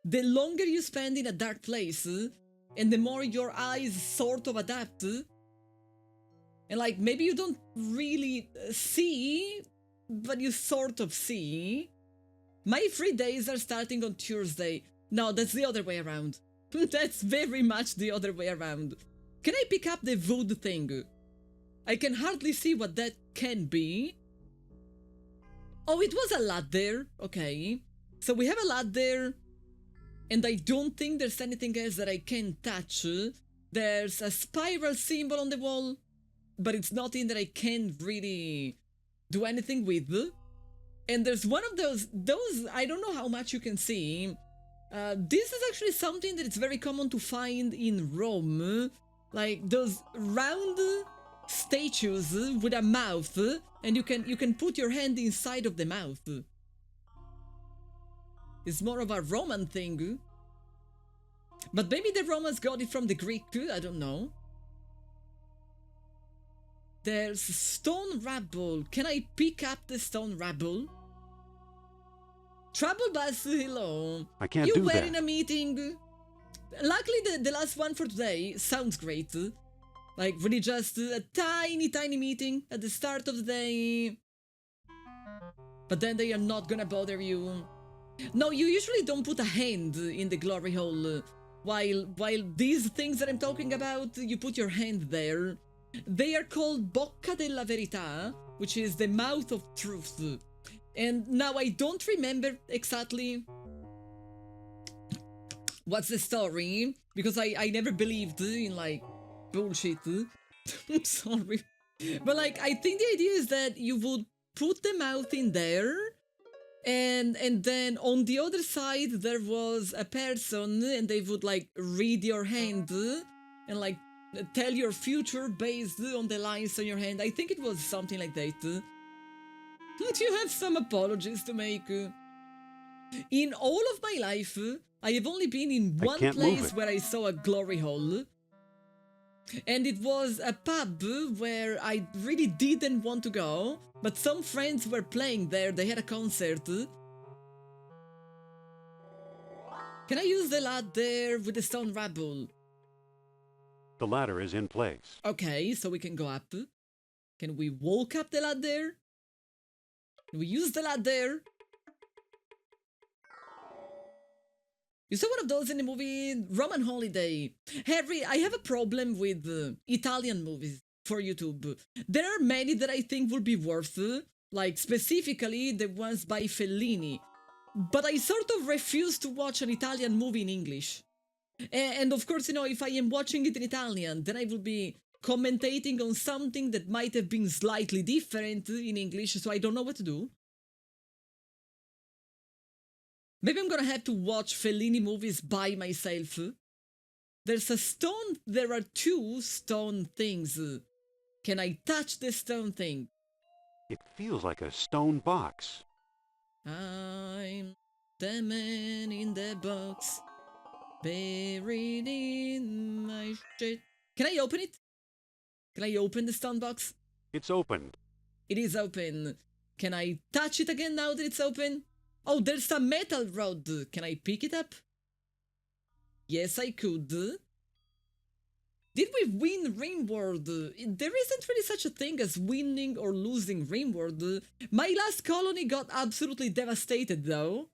the longer you spend in a dark place, and the more your eyes sort of adapt, and like maybe you don't really see, but you sort of see. My free days are starting on Tuesday. No, that's the other way around. That's very much the other way around. Can I pick up the wood thing? I can hardly see what that can be. Oh, it was a ladder. Okay. So we have a ladder, and I don't think there's anything else that I can touch. There's a spiral symbol on the wall, but it's nothing that I can really do anything with. And there's one of those, I don't know how much you can see. This is actually something that it's very common to find in Rome. Like those round statues with a mouth, and you can put your hand inside of the mouth. It's more of a Roman thing. But maybe the Romans got it from the Greek, I don't know. There's stone rubble. Can I pick up the stone rubble? Trouble Bus, hello. I can't do that. You were in a meeting. Luckily, the last one for today sounds great. Like, really just a tiny meeting at the start of the day. But then they are not gonna bother you. No, you usually don't put a hand in the glory hole. While these things that I'm talking about, you put your hand there. They are called Bocca della Verità, which is the mouth of truth. And now I don't remember exactly what's the story, because I never believed in, like, bullshit. I'm sorry. But, like, I think the idea is that you would put the mouth in there, and then on the other side there was a person, and they would, like, read your hand and, like, tell your future based on the lines on your hand. I think it was something like that. You have some apologies to make. In all of my life, I have only been in one place where I saw a glory hole. And it was a pub where I really didn't want to go, but some friends were playing there, they had a concert. Can I use the ladder with the stone rubble? The ladder is in place. Okay, so we can go up. Can we walk up the ladder? Can we use the ladder? You saw one of those in the movie Roman Holiday. Harry, I have a problem with Italian movies for YouTube. There are many that I think would be worth, like specifically the ones by Fellini. But I sort of refuse to watch an Italian movie in English. And of course, you know, if I am watching it in Italian, then I will be commentating on something that might have been slightly different in English, so I don't know what to do. Maybe I'm gonna have to watch Fellini movies by myself. There are two stone things. Can I touch the stone thing? It feels like a stone box. I'm the man in the box, buried in my shit. Can I open it? Can I open the stone box? It's opened. It is open. Can I touch it again now that it's open? Oh, there's a metal rod. Can I pick it up? Yes, I could. Did we win Rimworld? There isn't really such a thing as winning or losing Rimworld. My last colony got absolutely devastated, though.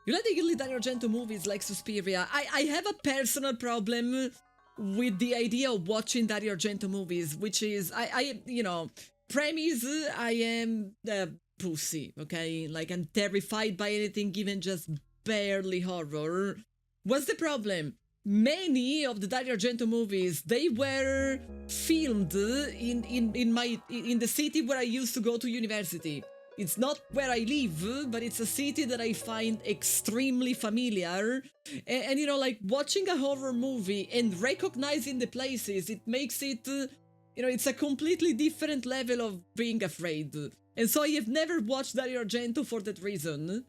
You like the Gilly Dario Argento movies like Suspiria? I have a personal problem with the idea of watching Dario Argento movies, which is, you know, premise, I am a pussy, okay? Like, I'm terrified by anything, even just barely horror. What's the problem? Many of the Dario Argento movies, they were filmed in the city where I used to go to university. It's not where I live, but it's a city that I find extremely familiar. And you know, like, watching a horror movie and recognizing the places, it makes it, you know, it's a completely different level of being afraid. And so I have never watched Dario Argento for that reason.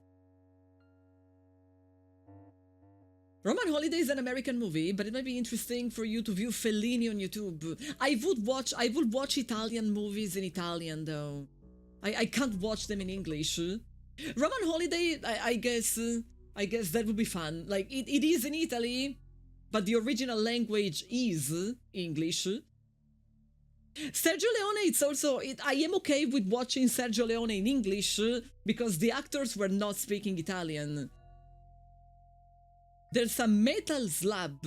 Roman Holiday is an American movie, but it might be interesting for you to view Fellini on YouTube. I would watch Italian movies in Italian, though. I can't watch them in English. Roman holiday, I guess that would be fun. Like, it is in Italy, but the original language is English. Sergio Leone, it's also, I am okay with watching Sergio Leone in English because the actors were not speaking Italian. There's a metal slab.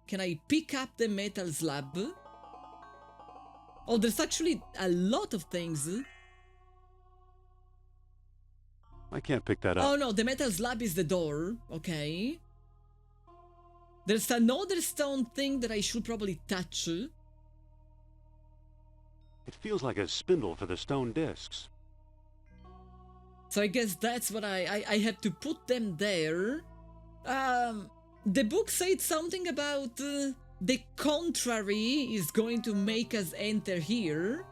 Can I pick up the metal slab? Oh, there's actually a lot of things. I can't pick that up. Oh no, the metal slab is the door. Okay. There's another stone thing that I should probably touch. It feels like a spindle for the stone discs. So I guess that's what I have to put them there. The book said something about the contrary is going to make us enter here.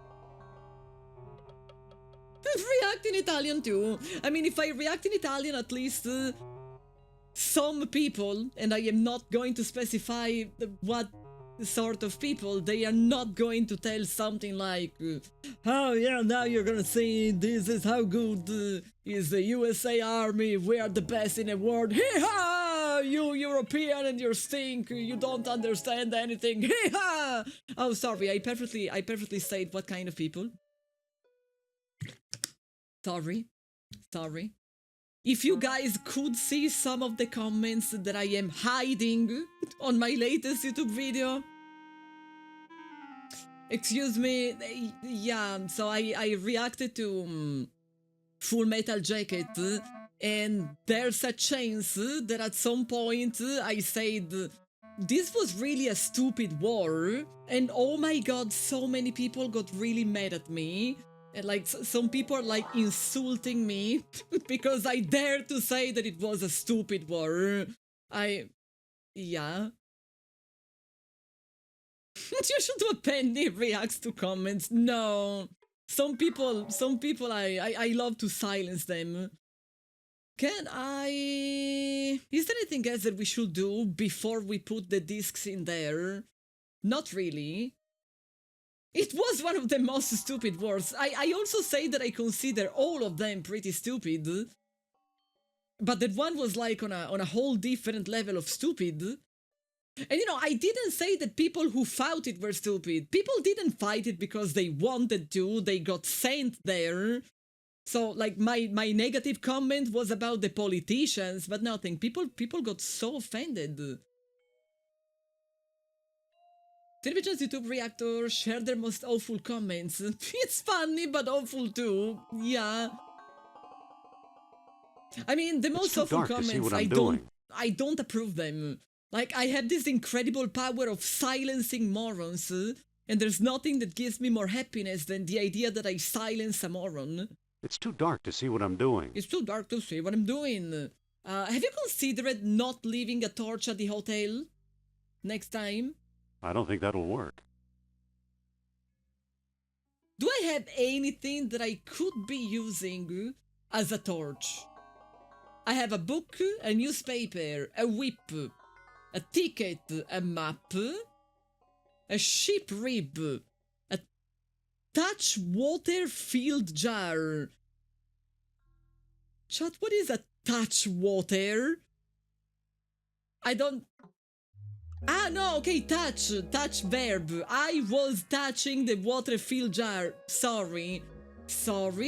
React in Italian too. I mean, if I react in Italian, at least some people, and I am not going to specify what sort of people, they are not going to tell something like, oh yeah, now you're gonna see this is how good is the USA Army, we are the best in the world, hee-ha! You European and your stink, you don't understand anything, hee-ha! Oh, sorry, I perfectly said what kind of people. Sorry. If you guys could see some of the comments that I am hiding on my latest YouTube video. Excuse me, yeah, so I reacted to Full Metal Jacket, and there's a chance that at some point I said, this was really a stupid war, and oh my god, so many people got really mad at me. And like some people are like insulting me because I dare to say that it was a stupid war. Yeah. You should do a Penny reacts to comments. No. Some people I love to silence them. Is there anything else that we should do before we put the discs in there? Not really. It was one of the most stupid wars. I also say that I consider all of them pretty stupid. But that one was like on a whole different level of stupid. And you know, I didn't say that people who fought it were stupid. People didn't fight it because they wanted to, they got sent there. So like my negative comment was about the politicians, but nothing. People got so offended. Television's YouTube reactor share their most awful comments. It's funny, but awful too. Yeah. I mean, the most awful comments, I don't approve them. Like, I have this incredible power of silencing morons, and there's nothing that gives me more happiness than the idea that I silence a moron. It's too dark to see what I'm doing. It's too dark to see what I'm doing. Have you considered not leaving a torch at the hotel next time? I don't think that'll work. Do I have anything that I could be using as a torch? I have a book, a newspaper, a whip, a ticket, a map, a ship rib, a touch water filled jar. Chat, what is a touch water? I don't... Ah, no, okay, touch verb. I was touching the water-filled jar. Sorry,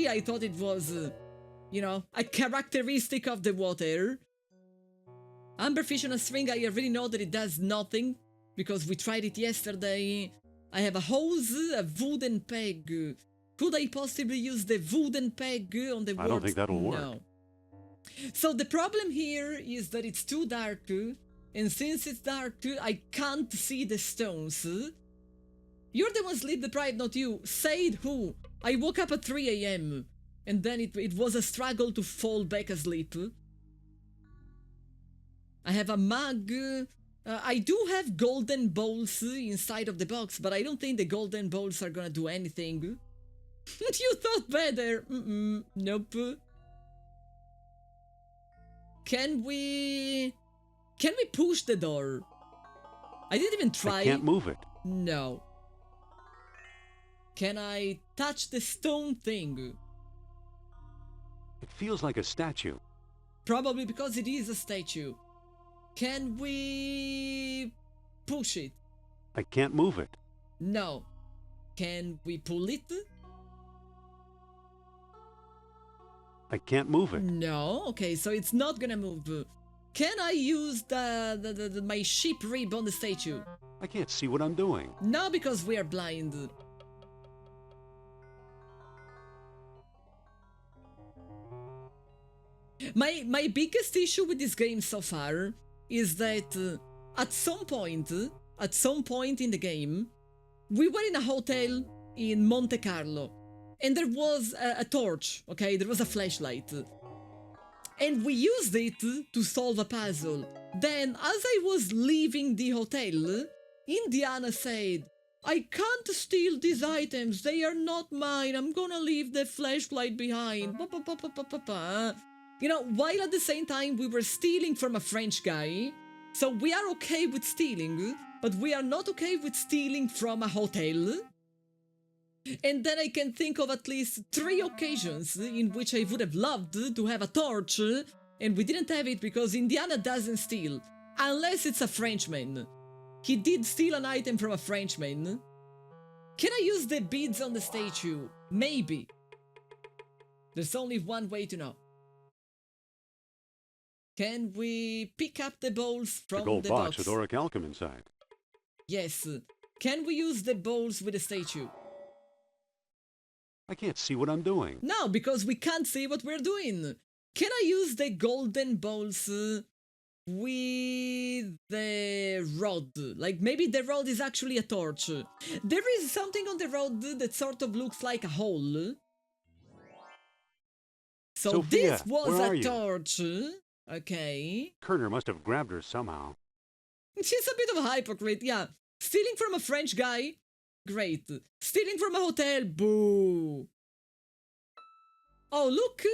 I thought it was, you know, a characteristic of the water. Amberfish on a string, I already know that it does nothing, because we tried it yesterday. I have a hose, a wooden peg. Could I possibly use the wooden peg on the I don't think that'll work. No. So the problem here is that it's too dark. And since it's dark, I can't see the stones. You're the one sleep deprived, not you. Said who? I woke up at 3 AM. And then it was a struggle to fall back asleep. I have a mug. I do have golden bowls inside of the box, but I don't think the golden bowls are gonna do anything. You thought better. Nope. Can we push the door? I didn't even try. I can't move it. No. Can I touch the stone thing? It feels like a statue. Probably because it is a statue. Can we push it? I can't move it. No. Can we pull it? I can't move it. No. Okay, so it's not gonna move. Can I use my ship rib on the statue? I can't see what I'm doing. No, because we are blind. My biggest issue with this game so far is that at some point in the game, we were in a hotel in Monte Carlo, and there was a torch, okay? There was a flashlight. And we used it to solve a puzzle. Then, as I was leaving the hotel, Indiana said, I can't steal these items, they are not mine, I'm gonna leave the flashlight behind. You know, while at the same time we were stealing from a French guy, so we are okay with stealing, but we are not okay with stealing from a hotel. And then I can think of at least 3 occasions in which I would have loved to have a torch, and we didn't have it because Indiana doesn't steal, unless it's a Frenchman. He did steal an item from a Frenchman. Can I use the beads on the statue? Maybe. There's only one way to know. Can we pick up the bowls from The gold the box with orichalcum inside. Yes. Can we use the bowls with the statue? I can't see what I'm doing. No, because we can't see what we're doing. Can I use the golden bowls with the rod? Like, maybe the rod is actually a torch. There is something on the rod that sort of looks like a hole. So Sophia, this was where are a you? torch. Okay. Kerner must have grabbed her somehow. She's a bit of a hypocrite, yeah. Stealing from a French guy? Great. Stealing from a hotel? Boo. Oh, look!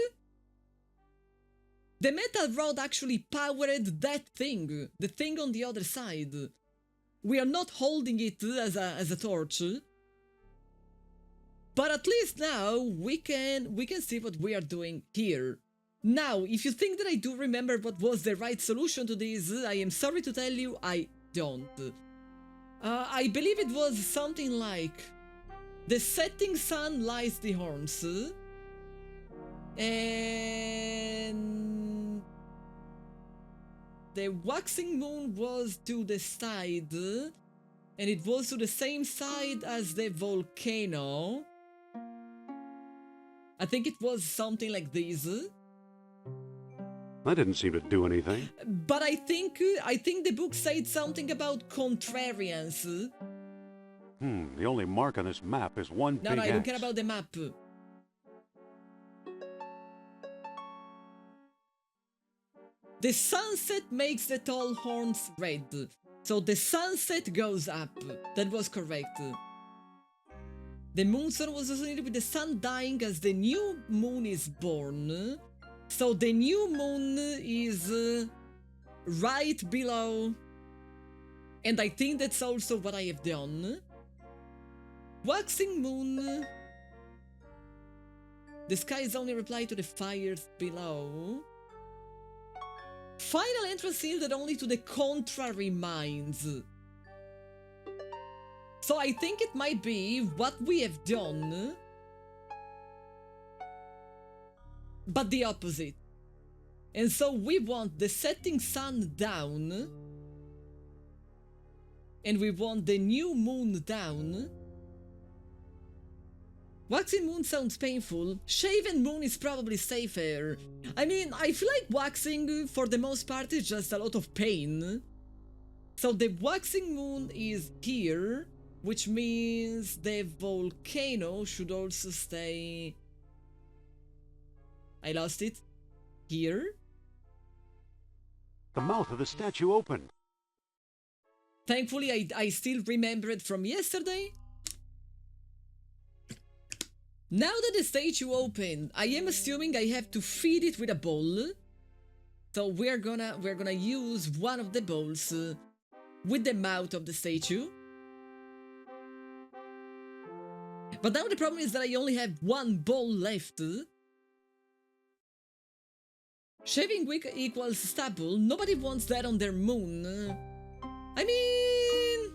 The metal rod actually powered that thing. The thing on the other side. We are not holding it as a torch. But at least now we can see what we are doing here. Now, if you think that I do remember what was the right solution to this, I am sorry to tell you, I don't. I believe it was something like the setting sun lights the horns, and the waxing moon was to the side, and it was to the same side as the volcano. I think it was something like this. That didn't seem to do anything. But I think the book said something about contrarians. The only mark on this map is one No, big I don't X. care about the map. The sunset makes the tall horns red. So the sunset goes up. That was correct. The moonstone was associated with the sun dying as the new moon is born. So the new moon is right below. And I think that's also what I have done. Waxing moon. The sky is only a reply to the fires below. Final entrance yielded only to the contrary minds. So I think it might be what we have done, but the opposite. And so we want the setting sun down, and we want the new moon down. Waxing moon sounds painful. Shaven moon is probably safer. I mean, I feel like waxing, for the most part, is just a lot of pain. So the waxing moon is here, which means the volcano should also stay... I lost it. Here? The mouth of the statue opened. Thankfully, I still remember it from yesterday. Now that the statue opened, I am assuming I have to feed it with a bowl. So we're gonna use one of the bowls with the mouth of the statue. But now the problem is that I only have one bowl left. Shaving wick equals stubble. Nobody wants that on their moon. I mean,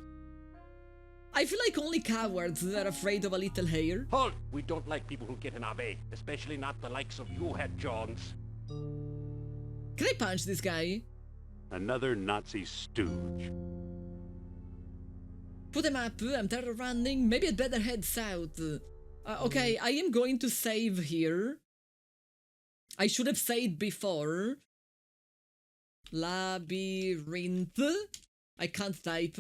I feel like only cowards are afraid of a little hair. Halt! We don't like people who get in our way, especially not the likes of you, Head Jones. Can I punch this guy? Another Nazi stooge. Put him up. I'm tired of running. Maybe I'd better head south. Okay, I am going to save here. I should have said before. Labyrinth. I can't type.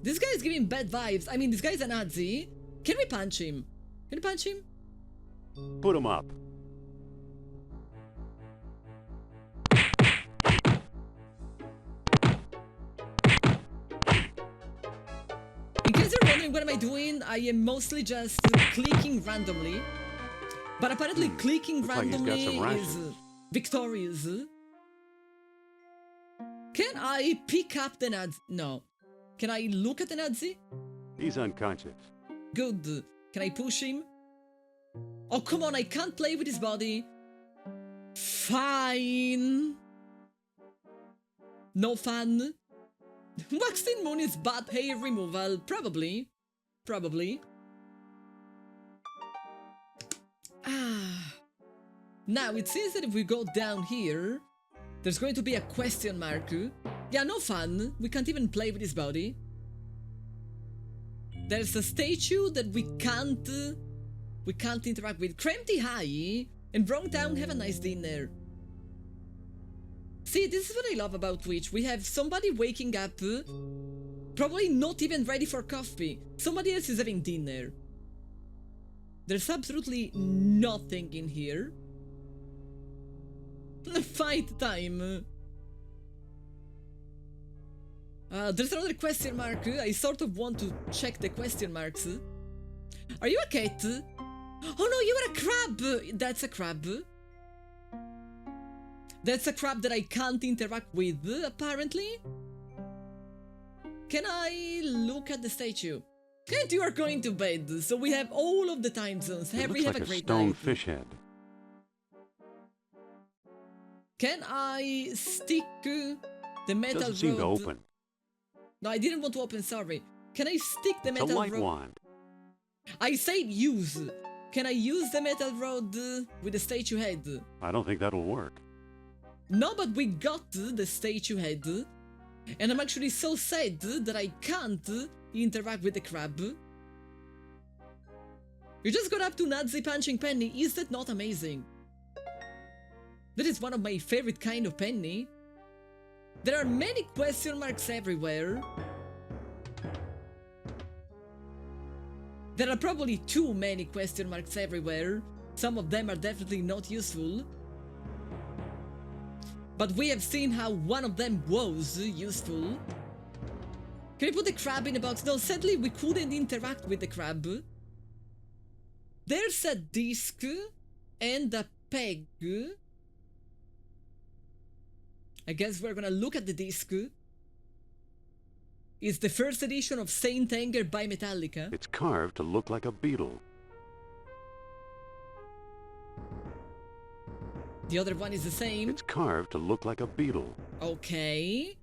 This guy is giving bad vibes. I mean, this guy's a Nazi. Can we punch him? Can we punch him? Put him up. In case you're wondering what am I doing, I am mostly just clicking randomly. But apparently clicking Looks like he's got randomly some is rations. victorious. Can I pick up the Nazi? No. Can I look at the Nazi? He's unconscious. Good. Can I push him? Oh, come on, I can't play with his body. Fine. No fun. Waxed in moon is bad hair removal. Probably. Probably. Now, it seems that if we go down here, there's going to be a question mark. Yeah, no fun. We can't even play with his body. There's a statue that we can't interact with. Kremty High and Wrongtown have a nice dinner. See, this is what I love about Twitch. We have somebody waking up, probably not even ready for coffee. Somebody else is having dinner. There's absolutely nothing in here. Fight time. There's another question mark. I sort of want to check the question marks. Are you a cat? Oh no, you are a crab! That's a crab. That's a crab that I can't interact with, apparently. Can I look at the statue? And you are going to bed, so we have all of the time zones. It We looks have like a a great stone night. fish head. Can I stick the metal Doesn't seem to rod? open. No, I didn't want to open, sorry. Can I stick the It's a metal light rod? wand. I said use. Can I use the metal rod with the statue head? I don't think that'll work. No, but we got the statue head. And I'm actually so sad that I can't interact with the crab. You just got up to Nazi punching Penny. Is that not amazing? That is one of my favorite kind of Penny. There are many question marks everywhere. There are probably too many question marks everywhere. Some of them are definitely not useful. But we have seen how one of them was useful. Can we put the crab in a box? No, sadly we couldn't interact with the crab. There's a disc and a peg. I guess we're gonna look at the disc. It's the first edition of Saint Anger by Metallica. It's carved to look like a beetle. The other one is the same. It's carved to look like a beetle. Okay.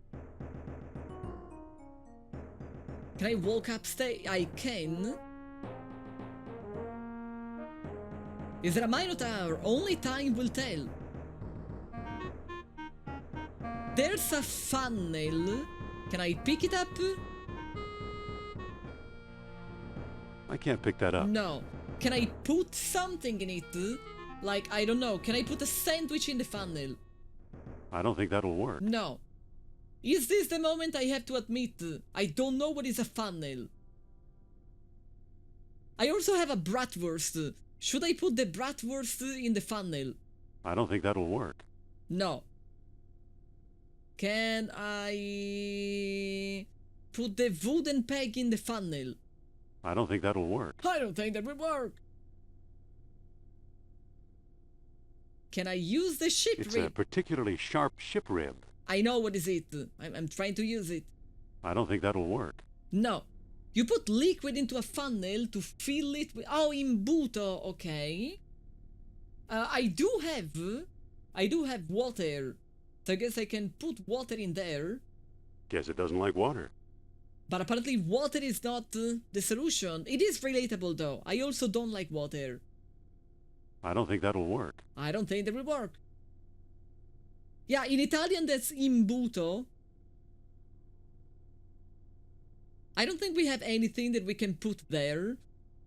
Can I walk upstairs? I can. Is there a Minotaur? Only time will tell. There's a funnel. Can I pick it up? I can't pick that up. No. Can I put something in it? Like, I don't know. Can I put a sandwich in the funnel? I don't think that'll work. No. Is this the moment I have to admit I don't know what is a funnel? I also have a bratwurst. Should I put the bratwurst in the funnel? I don't think that'll work. No. Can I put the wooden peg in the funnel? I don't think that'll work. I don't think that will work. Can I use the ship It's a rib? particularly sharp ship rib. I know what is it. I'm trying to use it. I don't think that'll work. No. You put liquid into a funnel to fill it with... Oh, imbuto. Okay. I do have water. So I guess I can put water in there. Guess it doesn't like water. But apparently water is not the solution. It is relatable though. I also don't like water. I don't think that'll work. I don't think that will work. Yeah, in Italian that's imbuto. I don't think we have anything that we can put there.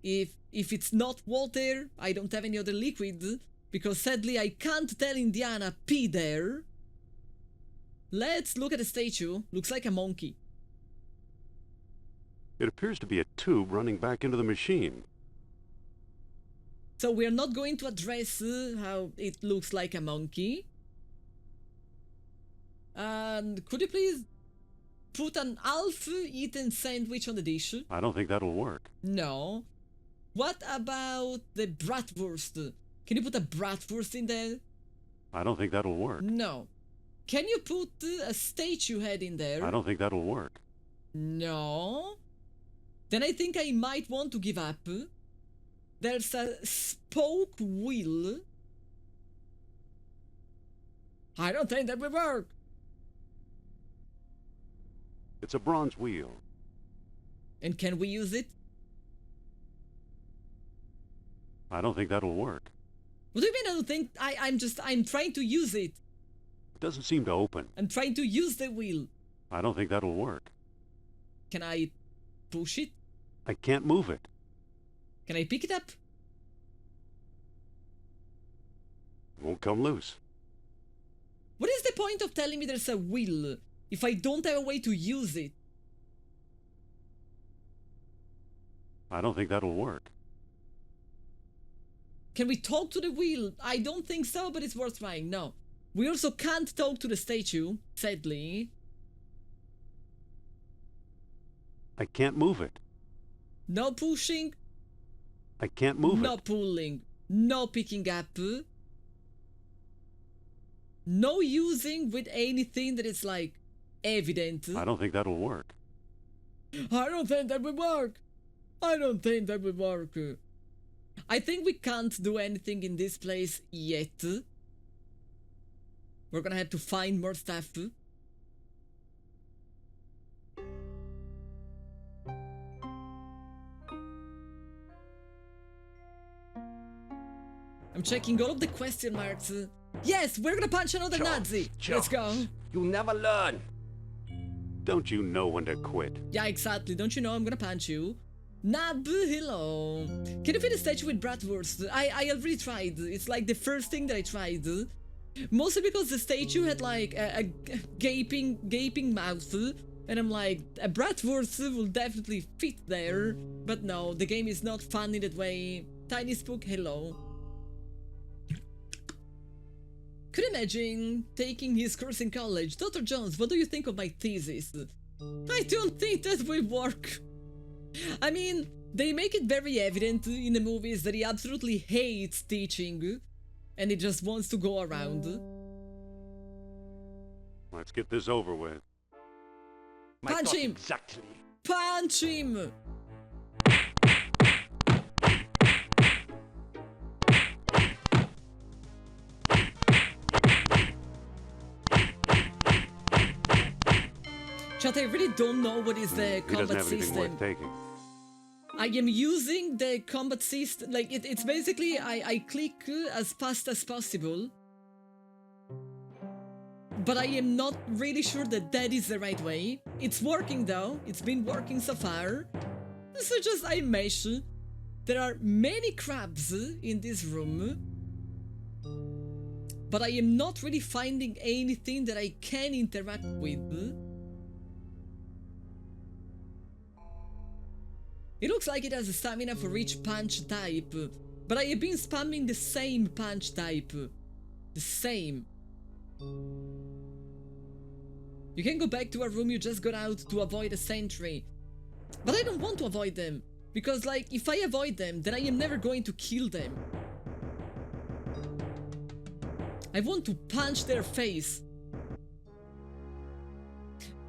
If it's not water, I don't have any other liquid. Because sadly I can't tell Indiana pee there. Let's look at the statue. Looks like a monkey. It appears to be a tube running back into the machine. So we're not going to address how it looks like a monkey. And could you please put an half-eaten sandwich on the dish? I don't think that'll work. No. What about the bratwurst? Can you put a bratwurst in there? I don't think that'll work. No. Can you put a statue head in there? I don't think that'll work. No. Then I think I might want to give up. There's a spoke wheel. I don't think that will work. It's a bronze wheel. And can we use it? I don't think that'll work. What do you mean I don't think? I'm trying to use it. It doesn't seem to open. I'm trying to use the wheel. I don't think that'll work. Can I push it? I can't move it. Can I pick it up? It won't come loose. What is the point of telling me there's a wheel if I don't have a way to use it? I don't think that'll work. Can we talk to the wheel? I don't think so, but it's worth trying. No. We also can't talk to the statue, sadly. I can't move it. No pushing. I can't move No it. pulling. No picking up. No using with anything that is like evident. I don't think that'll work. I don't think that will work. I don't think that will work. I think we can't do anything in this place yet. We're gonna have to find more stuff. I'm checking all of the question marks. Yes, we're gonna punch another Nazi. Let's go. You never learn. Don't you know when to quit? Yeah, exactly. Don't you know I'm gonna punch you? Nab, hello. Can you fit a statue with bratwurst? I already tried. It's like the first thing that I tried. Mostly because the statue had like a gaping mouth. And I'm like, a bratwurst will definitely fit there. But no, the game is not fun in that way. Tiny Spook, hello. Could imagine taking his course in college. Dr. Jones, what do you think of my thesis? I don't think that will work. I mean, they make it very evident in the movies that he absolutely hates teaching. And he just wants to go around. Let's get this over with. My Punch thought him! Exactly. Punch him! Chat, I really don't know what is the He doesn't combat have anything system. worth taking. I am using the combat system, like it's basically I click as fast as possible. But I am not really sure that that is the right way. It's working though, it's been working so far. So just I mesh. There are many crabs in this room. But I am not really finding anything that I can interact with. It looks like it has a stamina for each punch type, but I have been spamming the same punch type. The same. You can go back to a room you just got out to avoid a sentry. But I don't want to avoid them, because like, if I avoid them, then I am never going to kill them. I want to punch their face.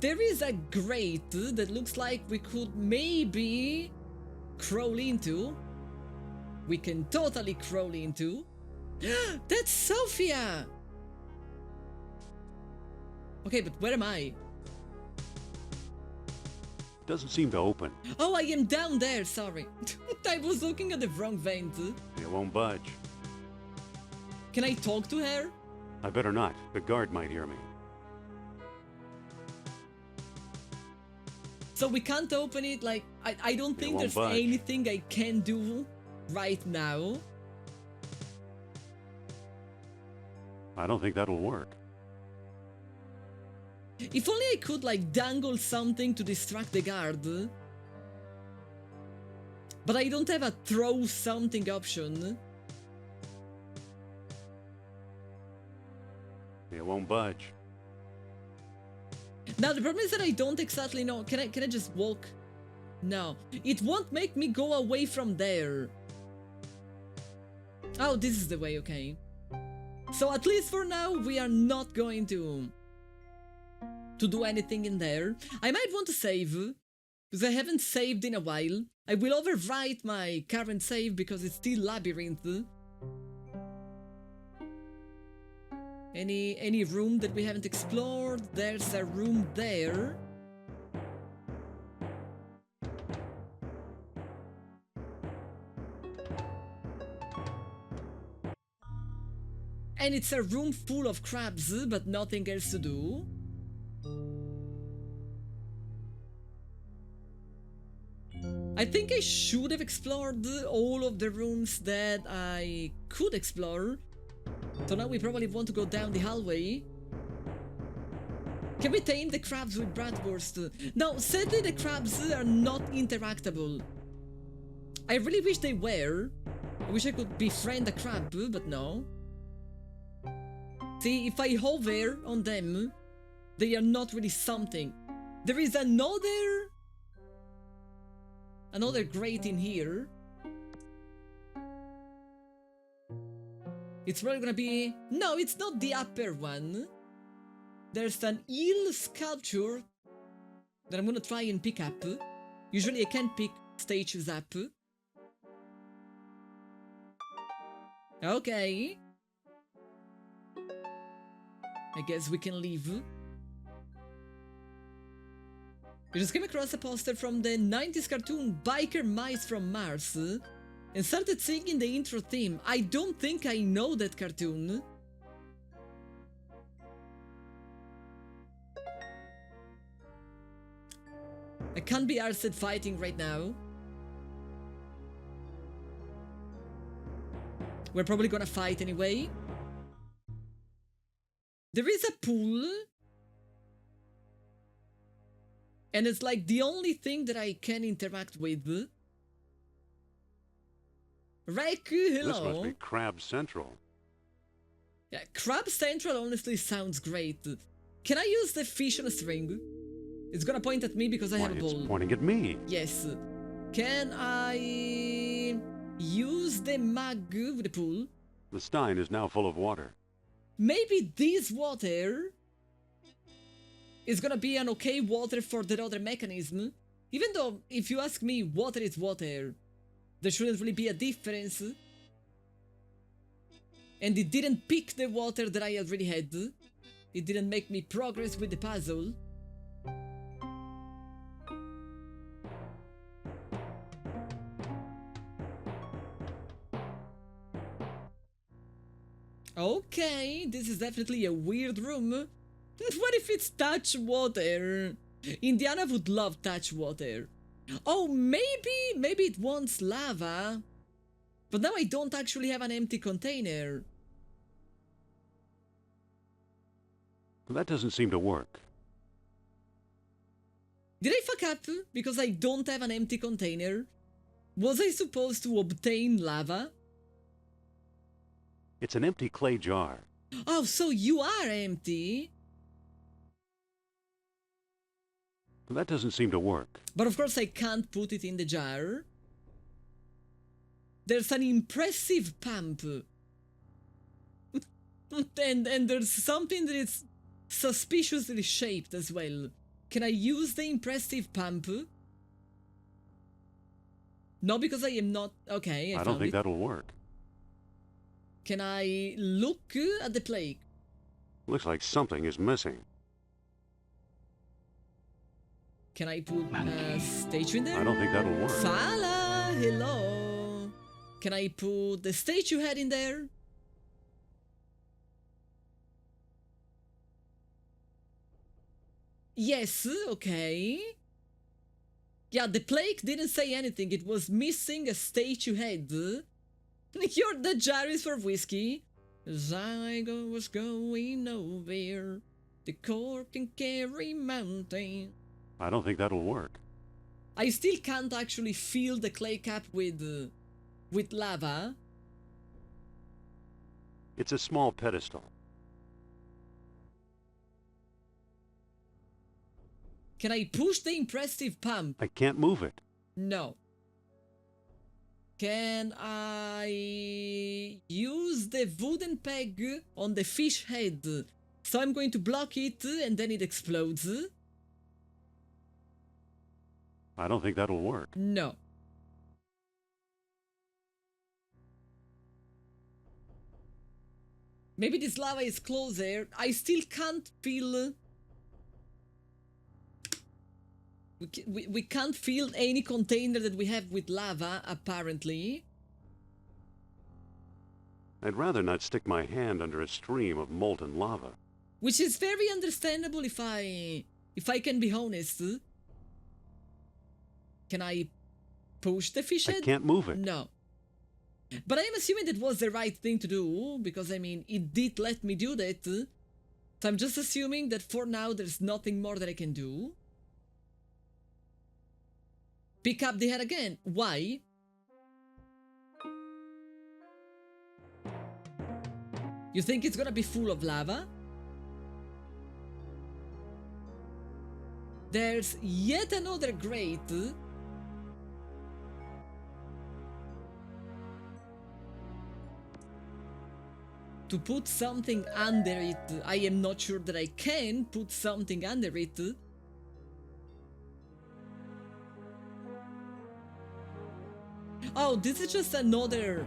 There is a grate that looks like we could maybe crawl into. We can totally crawl into. That's Sophia! Okay, but where am I? Doesn't seem to open. Oh, I am down there, sorry. I was looking at the wrong vent. It won't budge. Can I talk to her? I better not. The guard might hear me. So we can't open it, like, I don't think won't there's budge. anything I can do right now. I don't think that'll work. If only I could, like, dangle something to distract the guard. But I don't have a throw something option. It won't budge. Now the problem is that I don't exactly know. Can I just walk? No. It won't make me go away from there. Oh, this is the way, okay. So at least for now, we are not going to do anything in there. I might want to save, because I haven't saved in a while. I will overwrite my current save because it's still Labyrinth. Any room that we haven't explored? There's a room there. And it's a room full of crabs, but nothing else to do. I think I should have explored all of the rooms that I could explore. So now we probably want to go down the hallway. Can we tame the crabs with Bratwurst? No, sadly the crabs are not interactable. I really wish they were. I wish I could befriend a crab, but no. See, if I hover on them, they are not really something. There is another grate in here. It's probably gonna be... No, it's not the upper one. There's an eel sculpture that I'm gonna try and pick up. Usually I can't pick statues up. Okay. I guess we can leave. We just came across a poster from the 90s cartoon Biker Mice from Mars and started singing the intro theme. I don't think I know that cartoon. I can't be arsed fighting right now. We're probably gonna fight anyway. There is a pool. And it's like the only thing that I can interact with. Reku, hello. This must be Crab Central. Yeah, Crab Central honestly sounds great. Can I use the fish on a string? It's gonna point at me because I have a It's ball. pointing at me. Yes. Can I use the mug with the pool? The stein is now full of water. Maybe this water is gonna be an okay water for the other mechanism. Even though, if you ask me, water is water. There shouldn't really be a difference. And it didn't pick the water that I already had. It didn't make me progress with the puzzle. Okay, this is definitely a weird room. What if it's touch water? Indiana would love touch water. Oh, maybe it wants lava. But now I don't actually have an empty container. That doesn't seem to work. Did I fuck up because I don't have an empty container? Was I supposed to obtain lava? It's an empty clay jar. Oh, so you are empty. That doesn't seem to work. But of course I can't put it in the jar. There's an impressive pump. and there's something that is suspiciously shaped as well. Can I use the impressive pump? No, because I am not... Okay, I don't think that'll work. Can I look at the plague? Looks like something is missing. Can I put a statue in there? I don't think that'll work. Fala, hello. Can I put the statue head in there? Yes, okay. Yeah, the plague didn't say anything. It was missing a statue head. You're the jar is for whiskey. As I was going over the cork and carry mountain. I don't think that'll work. I still can't actually fill the clay cap with lava. It's a small pedestal. Can I push the impressive pump? I can't move it. No. Can I use the wooden peg on the fish head? So I'm going to block it and then it explodes. I don't think that'll work. No. Maybe this lava is closer. I still can't feel... We can't fill any container that we have with lava, apparently. I'd rather not stick my hand under a stream of molten lava. Which is very understandable if I can be honest. Can I push the fish head? I can't move it. No. But I'm assuming that was the right thing to do, because I mean, it did let me do that. So I'm just assuming that for now there's nothing more that I can do. Pick up the head again. Why? You think it's gonna be full of lava? There's yet another grate. To put something under it. I am not sure that I can put something under it. Oh, this is just another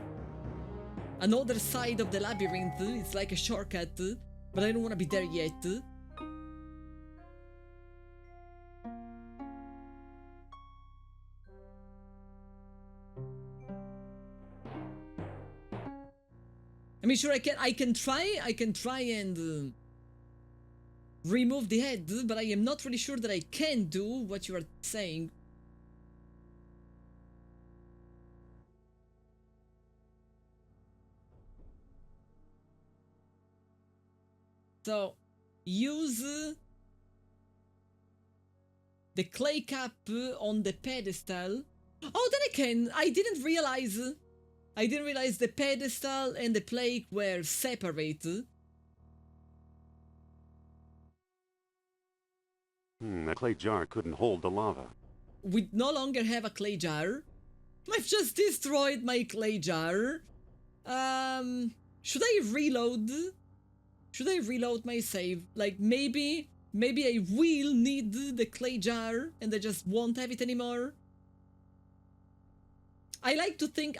side of the labyrinth. It's like a shortcut, but I don't want to be there yet. I mean, sure, I can try and remove the head, but I am not really sure that I can do what you are saying. So, use the clay cap on the pedestal. Oh, then I can. I didn't realize the pedestal and the plaque were separate. That clay jar couldn't hold the lava. We no longer have a clay jar. I've just destroyed my clay jar. Should I reload? Should I reload my save? Like, maybe I will need the clay jar and I just won't have it anymore. I like to think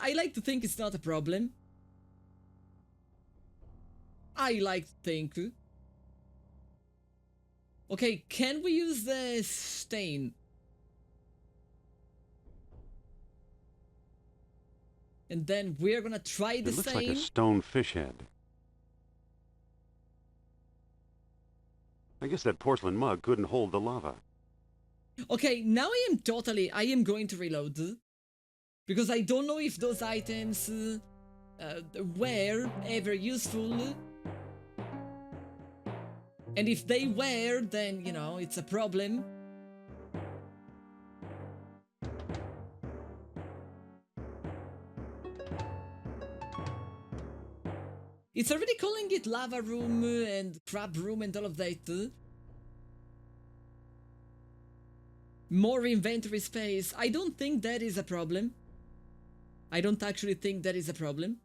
it's not a problem. I like to think. Okay, can we use the stain? And then we're gonna try the It looks stain. like a stone fish head. I guess that porcelain mug couldn't hold the lava. Okay, now I am going to reload. Because I don't know if those items were ever useful. And if they were, then, you know, it's a problem. It's already calling it lava room and crab room and all of that. More inventory space. I don't think that is a problem. I don't actually think that is a problem.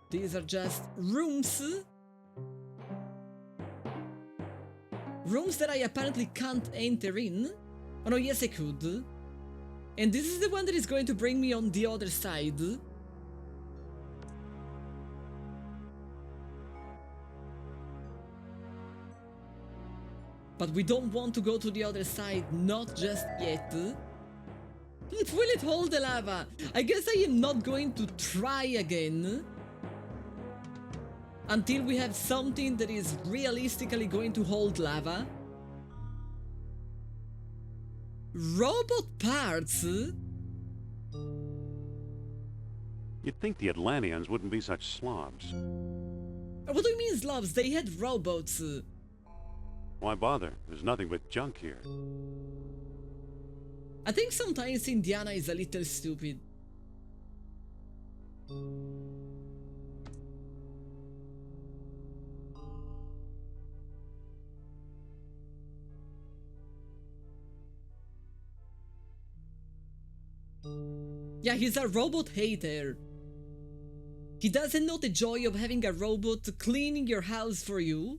These are just rooms. Rooms that I apparently can't enter in. Oh no, yes I could. And this is the one that is going to bring me on the other side. But we don't want to go to the other side, not just yet. Will it hold the lava? I guess I am not going to try again until we have something that is realistically going to hold lava. Robot parts? You'd think the Atlanteans wouldn't be such slobs. What do you mean slobs? They had robots. Why bother? There's nothing but junk here. I think sometimes Indiana is a little stupid. Yeah, he's a robot hater. He doesn't know the joy of having a robot cleaning your house for you.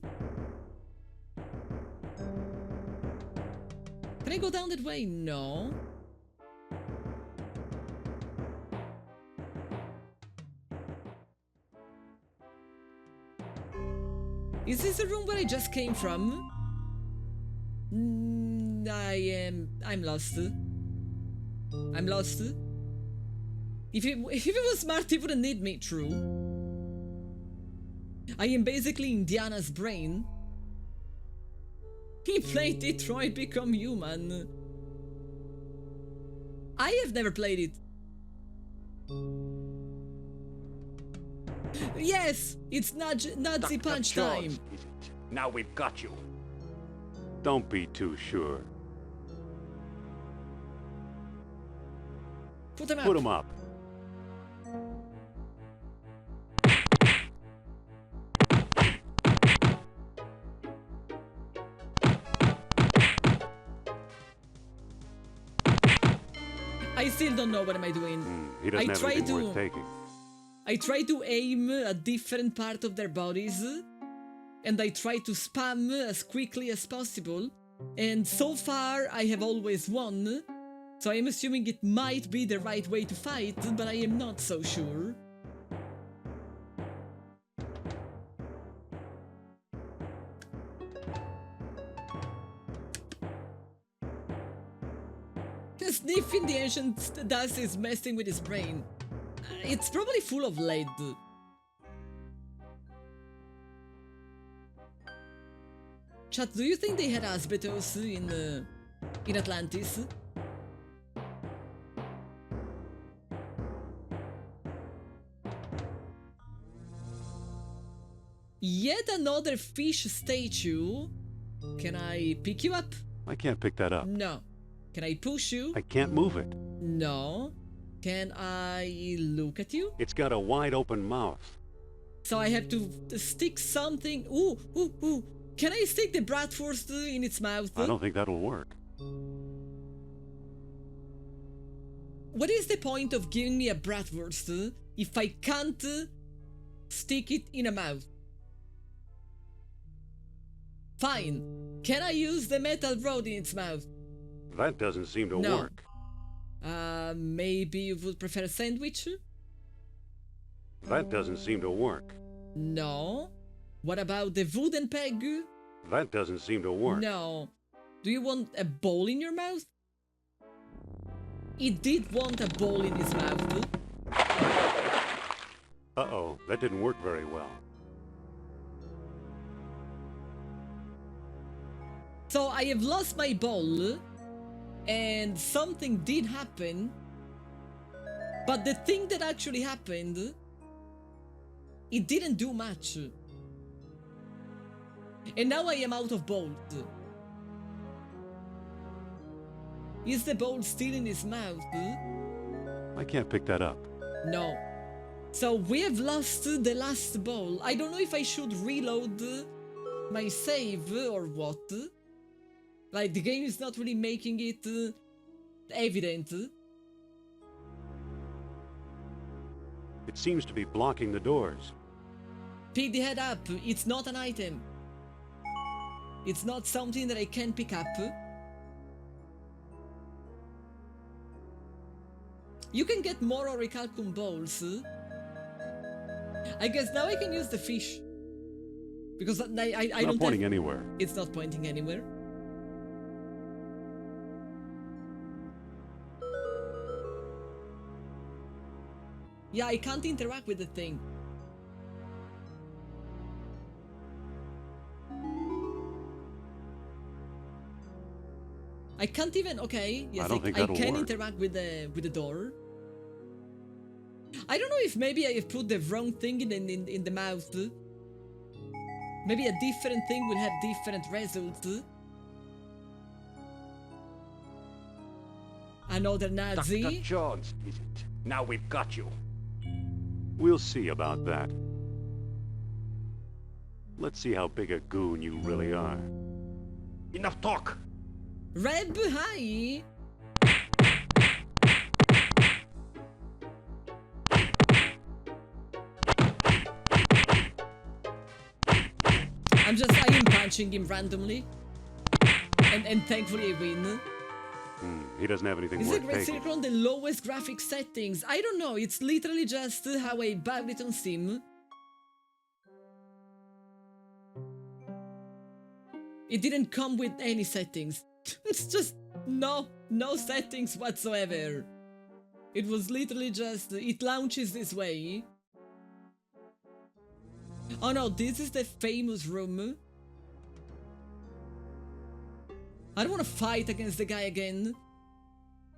Can I go down that way? No. Is this the room where I just came from? I'm lost. I'm lost. If it was smart, he wouldn't need me, true. I am basically Indiana's brain. He played Detroit Become Human. I have never played it. Yes, it's Nazi Dr. punch Jaws, time. is it? Now we've got you. Don't be too sure. Put him up. Put him up. I still don't know what am I doing. He doesn't I have try anything to- worth taking. I try to aim a different part of their bodies, and I try to spam as quickly as possible, and so far I have always won, so I am assuming it might be the right way to fight, but I am not so sure. Sniffing the ancient dust is messing with his brain. It's probably full of lead. Chat, do you think they had asbestos in Atlantis? Yet another fish statue. Can I pick you up? I can't pick that up. No. Can I push you? I can't move it. No. Can I look at you? It's got a wide open mouth. So I have to stick something. Ooh, ooh, ooh. Can I stick the bratwurst in its mouth? I don't think that'll work. What is the point of giving me a bratwurst if I can't stick it in a mouth? Fine. Can I use the metal rod in its mouth? That doesn't seem to No. work. Maybe you would prefer a sandwich? That doesn't seem to work. No. What about the wooden peg? That doesn't seem to work. No. Do you want a ball in your mouth? He did want a ball in his mouth. Uh-oh, that didn't work very well. So I have lost my ball, and something did happen. But the thing that actually happened, it didn't do much. And now I am out of balls. Is the ball still in his mouth? I can't pick that up. No. So we have lost the last ball. I don't know if I should reload my save or what. Like, the game is not really making it evident. It seems to be blocking the doors. Pick the head up. It's not an item. It's not something that I can pick up. You can get more orichalcum balls. I guess now I can use the fish. Because I It's don't not pointing have... anywhere. It's not pointing anywhere. Yeah, I can't interact with the thing. I can't even... Okay, yes, I don't think I that'll can work. interact with the door. I don't know if maybe I have put the wrong thing in the mouth. Maybe a different thing will have different results. Another Dr. Nazi. Jones, is it? Now we've got you. We'll see about that. Let's see how big a goon you really are. Enough talk. Reb, hi. I am punching him randomly. And thankfully I win. He doesn't have anything Is worth it Great taking. Circle on the lowest graphic settings? I don't know, it's literally just how I bought it on Steam. It didn't come with any settings. It's just no settings whatsoever. It was literally just, it launches this way. Oh no, this is the famous room. I don't want to fight against the guy again.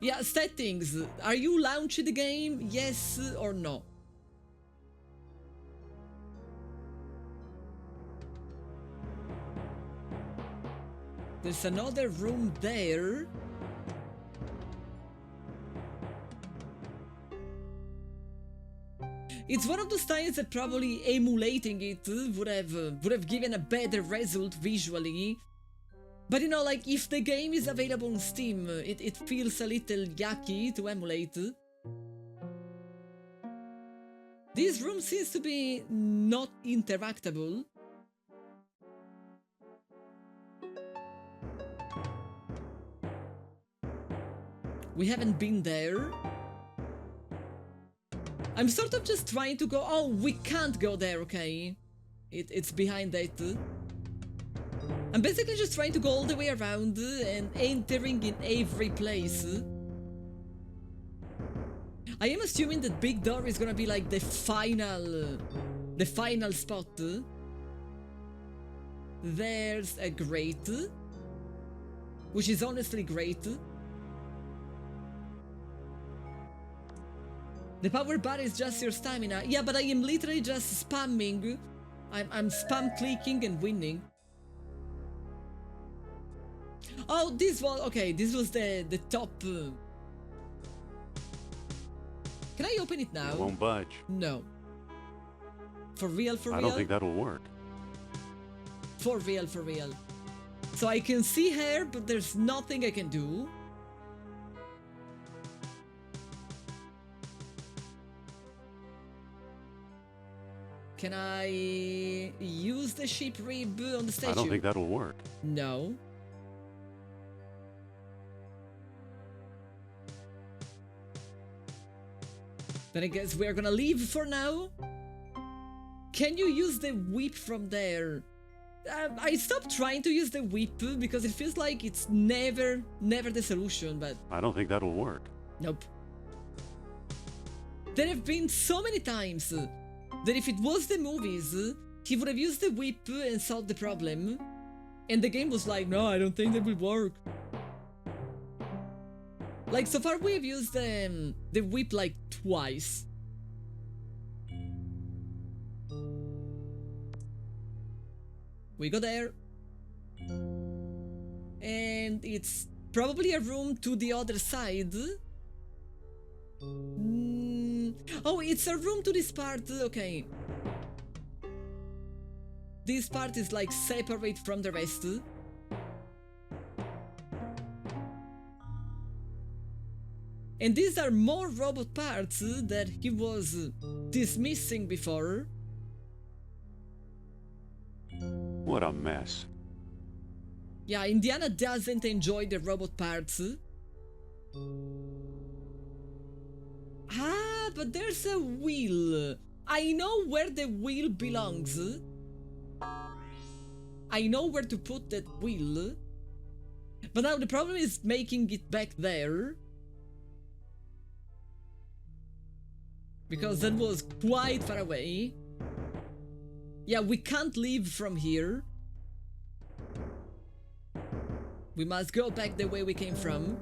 Yeah, settings. Are you launching the game? Yes or no? There's another room there. It's one of those times that probably emulating it would have given a better result visually. But you know, like, if the game is available on Steam, it feels a little yucky to emulate. This room seems to be not interactable. We haven't been there. I'm sort of just trying to go... Oh, we can't go there, okay. It's behind that. I'm basically just trying to go all the way around and entering in every place. I am assuming that big door is gonna be like the final spot. There's a grate, which is honestly great. The power bar is just your stamina. Yeah, but I am literally just spamming. I'm spam clicking and winning. Oh, this was... Okay, this was the top... Can I open it now? It won't budge. No. For real, for real? I don't think that'll work. For real, for real. So I can see her, but there's nothing I can do. Can I use the ship rib on the statue? I don't think that'll work. No. Then I guess we're gonna leave for now. Can you use the whip from there? I stopped trying to use the whip because it feels like it's never the solution, but... I don't think that'll work. Nope. There have been so many times that if it was the movies, he would have used the whip and solved the problem. And the game was like, no, I don't think that will work. Like, so far we have used the whip like twice. We go there. And it's probably a room to the other side. Oh, it's a room to this part, okay. This part is like separate from the rest. And these are more robot parts that he was dismissing before. What a mess. Yeah, Indiana doesn't enjoy the robot parts. Ah, but there's a wheel. I know where the wheel belongs. I know where to put that wheel. But now the problem is making it back there. Because that was quite far away. Yeah, we can't leave from here. We must go back the way we came from.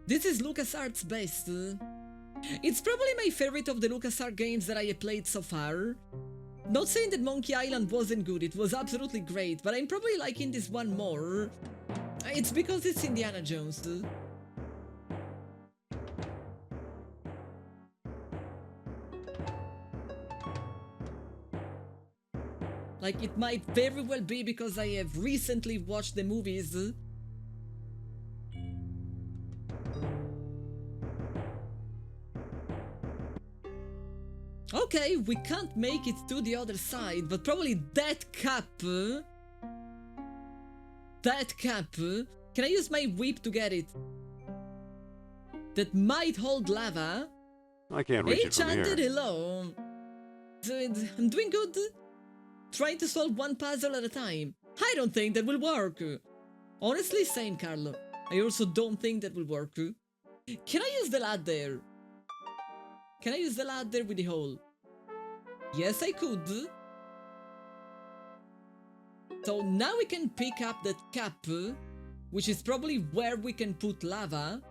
This is LucasArts' best. It's probably my favorite of the LucasArts games that I have played so far. Not saying that Monkey Island wasn't good, it was absolutely great, but I'm probably liking this one more. It's because it's Indiana Jones. Like, it might very well be because I have recently watched the movies. Okay, we can't make it to the other side, but probably that cap... That cap... Can I use my whip to get it? That might hold lava. I can't reach Hey, it from Chanted, here. hello. I'm doing good. Trying to solve one puzzle at a time. I don't think that will work. Honestly, same, Carlo. I also don't think that will work. Can I use the ladder? Can I use the ladder with the hole? Yes, I could. So now we can pick up that cap, which is probably where we can put lava.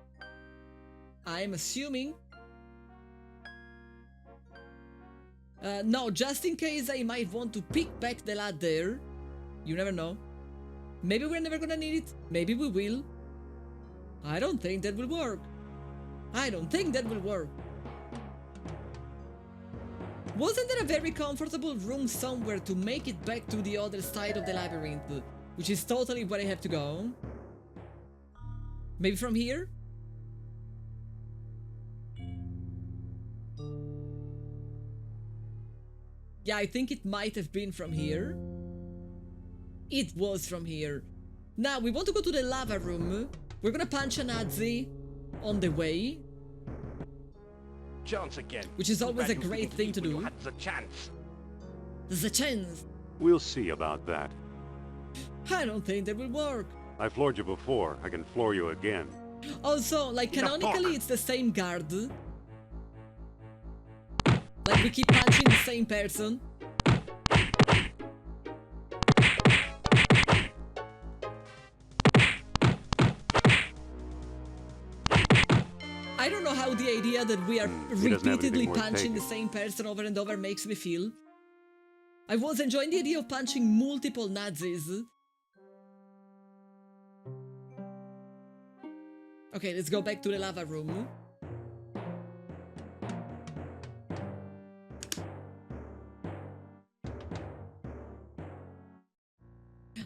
I'm assuming. No, just in case I might want to pick back the ladder. You never know. Maybe we're never gonna need it. Maybe we will. I don't think that will work. I don't think that will work. Wasn't there a very comfortable room somewhere to make it back to the other side of the labyrinth? Which is totally where I have to go. Maybe from here? Yeah, I think it might have been from here. It was from here. Now, we want to go to the lava room. We're gonna punch a Nazi on the way. Chance again. Which is Too always bad a you great didn't thing to keep when do. You had the chance. There's a chance. We'll see about that. I don't think that will work. I floored you before. I can floor you again. Also, like, Enough canonically, talk. it's the same guard. Like, we keep punching the same person. I don't know how the idea that we are he doesn't have repeatedly anything worth punching the taking. same person over and over makes me feel. I was enjoying the idea of punching multiple Nazis. Okay, let's go back to the lava room.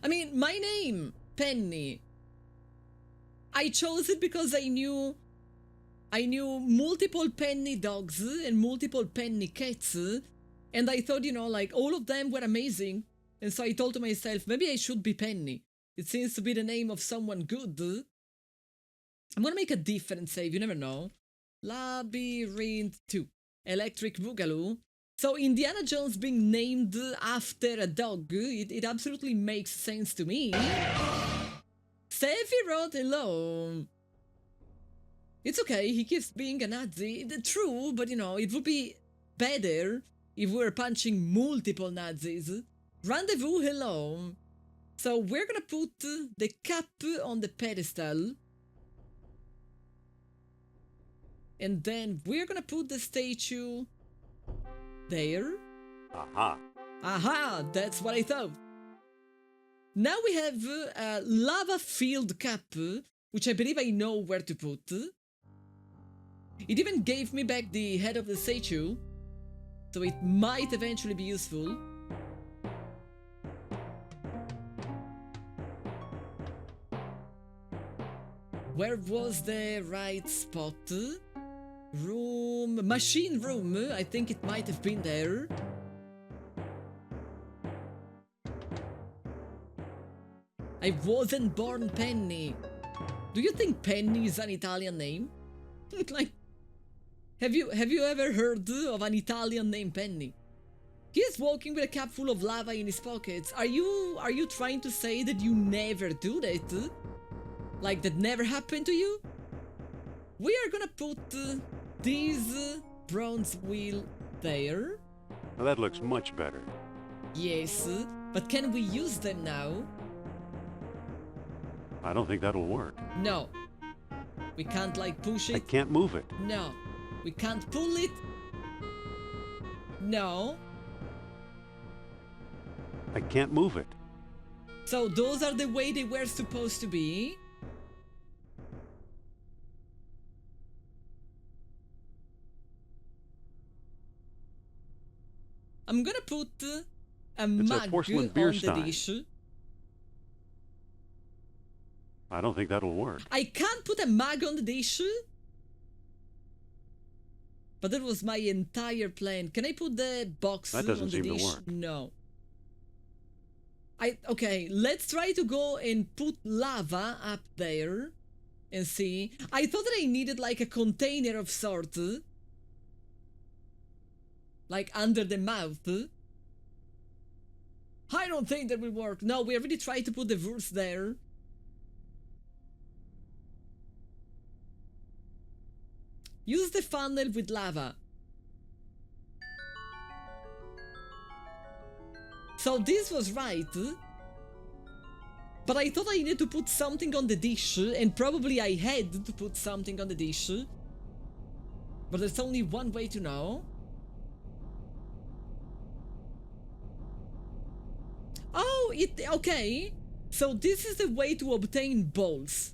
I mean, my name, Penny. I chose it because I knew multiple Penny dogs and multiple Penny cats, and I thought, you know, like, all of them were amazing, and so I told to myself, maybe I should be Penny. It seems to be the name of someone good. I'm gonna make a different save, you never know. Labyrinth 2. Electric Boogaloo. So Indiana Jones being named after a dog, it absolutely makes sense to me. Sephiroth, hello. It's okay, he keeps being a Nazi. True, but you know, it would be better if we were punching multiple Nazis. Rendezvous, hello. So we're gonna put the cap on the pedestal. And then we're gonna put the statue there. Aha. Aha, that's what I thought. Now we have a lava-filled cap, which I believe I know where to put. It even gave me back the head of the statue, so it might eventually be useful. Where was the right spot? Room... Machine room, I think it might have been there. I wasn't born Penny. Do you think Penny is an Italian name? Like, have you ever heard of an Italian named Penny? He is walking with a cap full of lava in his pockets. Are you trying to say that you never do that? Like that never happened to you? We are gonna put these bronze wheel there. Now that looks much better. Yes, but can we use them now? I don't think that'll work. No. We can't like push I it. can't move it. No. We can't pull it. No. I can't move it. So those are the way they were supposed to be. I'm gonna put a mug porcelain beer on the stein. dish. I don't think that'll work. I can't put a mug on the dish. But that was my entire plan. Can I put the box That doesn't on the seem to dish? work. No. Okay, let's try to go and put lava up there and see. I thought that I needed like a container of sort. Like under the mouth. I don't think that will work. No, we already tried to put the verse there. Use the funnel with lava. So this was right. But I thought I needed to put something on the dish, and probably I had to put something on the dish. But there's only one way to know. Oh, okay. So this is the way to obtain balls.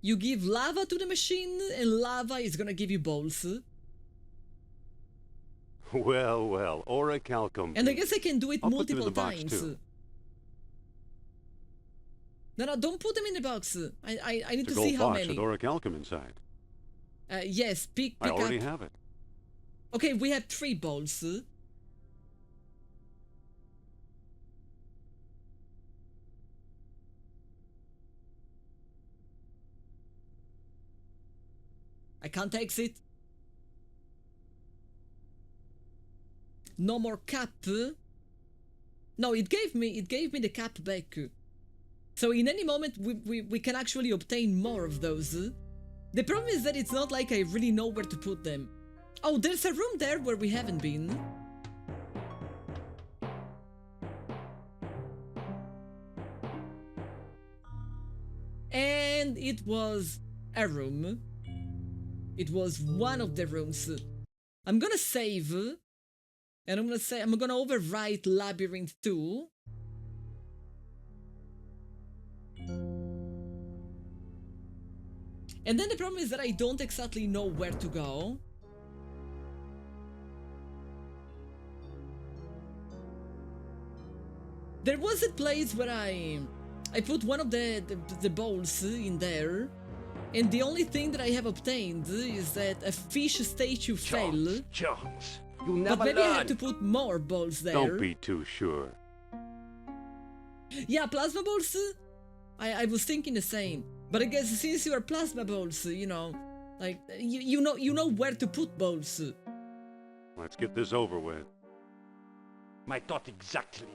You give lava to the machine, and lava is gonna give you balls. Well, well, orichalcum. And I guess I can do it I'll put them in multiple the box, times. too. No, don't put them in the box. I need It's to a see gold how box many. with orichalcum inside. Yes, pick I up. already have it. Okay, we have 3 balls. I can't exit. No more cap. No, it gave me the cap back. So in any moment we can actually obtain more of those. The problem is that it's not like I really know where to put them. Oh, there's a room there where we haven't been. And it was a room. It was one of the rooms. I'm gonna save. And I'm gonna overwrite Labyrinth 2. And then the problem is that I don't exactly know where to go. There was a place where I put one of the bowls in there, and the only thing that I have obtained is that a fish statue fell. Jones, you never But maybe I learn. have to put more balls there. Don't be too sure. Yeah, plasma balls? I was thinking the same. But I guess since you are plasma balls, you know, like, you know where to put balls. Let's get this over with. My thought exactly.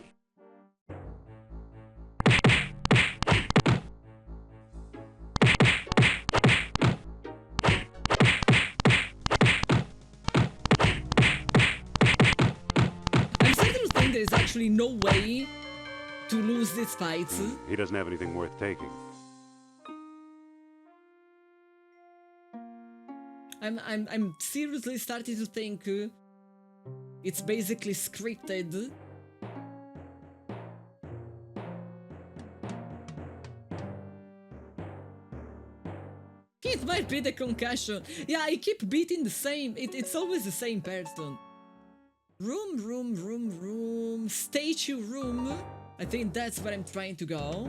I'm starting to think there is actually no way to lose this fight. He doesn't have anything worth taking. I'm seriously starting to think it's basically scripted. It might be the concussion. Yeah, I keep beating the same. It's always the same person. Room. Statue room. I think that's where I'm trying to go.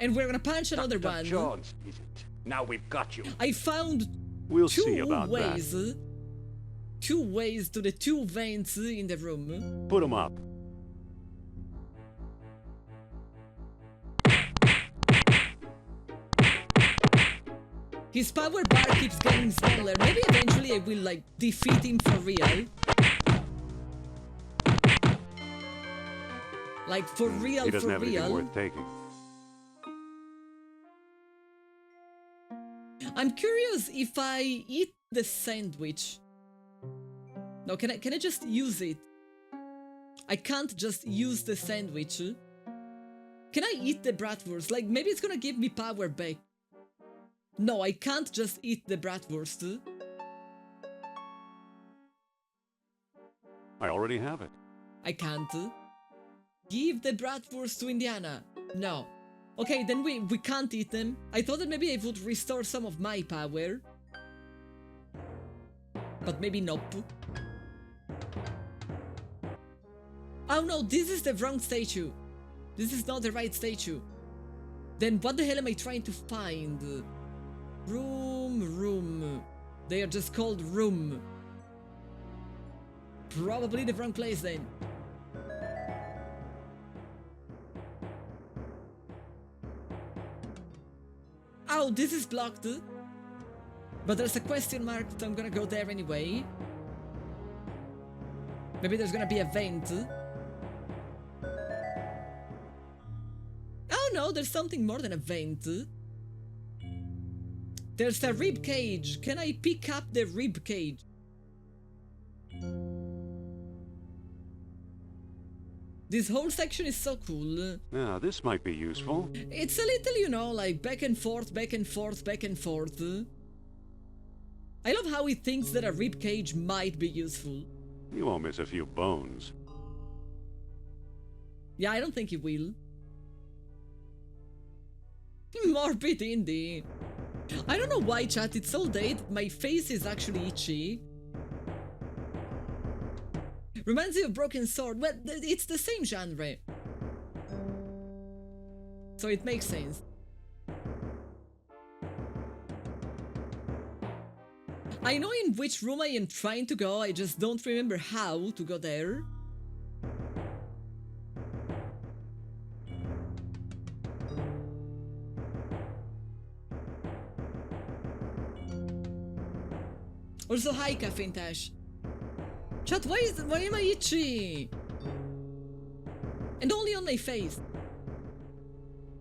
And we're gonna punch another Dr. one. Jones, is it? Now we've got you. I found We'll two see about ways that. two ways to the two vents in the room. Put 'em up. His power bar keeps getting smaller. Maybe eventually I will, like, defeat him for real. Like, for real, He doesn't for have anything real. worth taking. I'm curious if I eat the sandwich. No, can I just use it? I can't just use the sandwich. Can I eat the bratwurst? Like, maybe it's gonna give me power back. No, I can't just eat the bratwurst. I already have it. I can't. Give the bratwurst to Indiana. No. Okay, then we can't eat them. I thought that maybe I would restore some of my power. But maybe not. Oh no, this is the wrong statue. This is not the right statue. Then what the hell am I trying to find? Room. They are just called room. Probably the wrong place then. Oh, this is blocked. But there's a question mark, so I'm gonna go there anyway. Maybe there's gonna be a vent. Oh no, there's something more than a vent. There's a rib cage. Can I pick up the rib cage? This whole section is so cool. Now, this might be useful. It's a little, you know, like back and forth, back and forth, back and forth. I love how he thinks that a rib cage might be useful. You won't miss a few bones. Yeah, I don't think he will. Morbid indie. I don't know why, chat, it's all day. My face is actually itchy. Reminds you of Broken Sword. Well, it's the same genre. So it makes sense. I know in which room I am trying to go, I just don't remember how to go there. Also, hi, Cafintash. Chat, why am I itchy? And only on my face.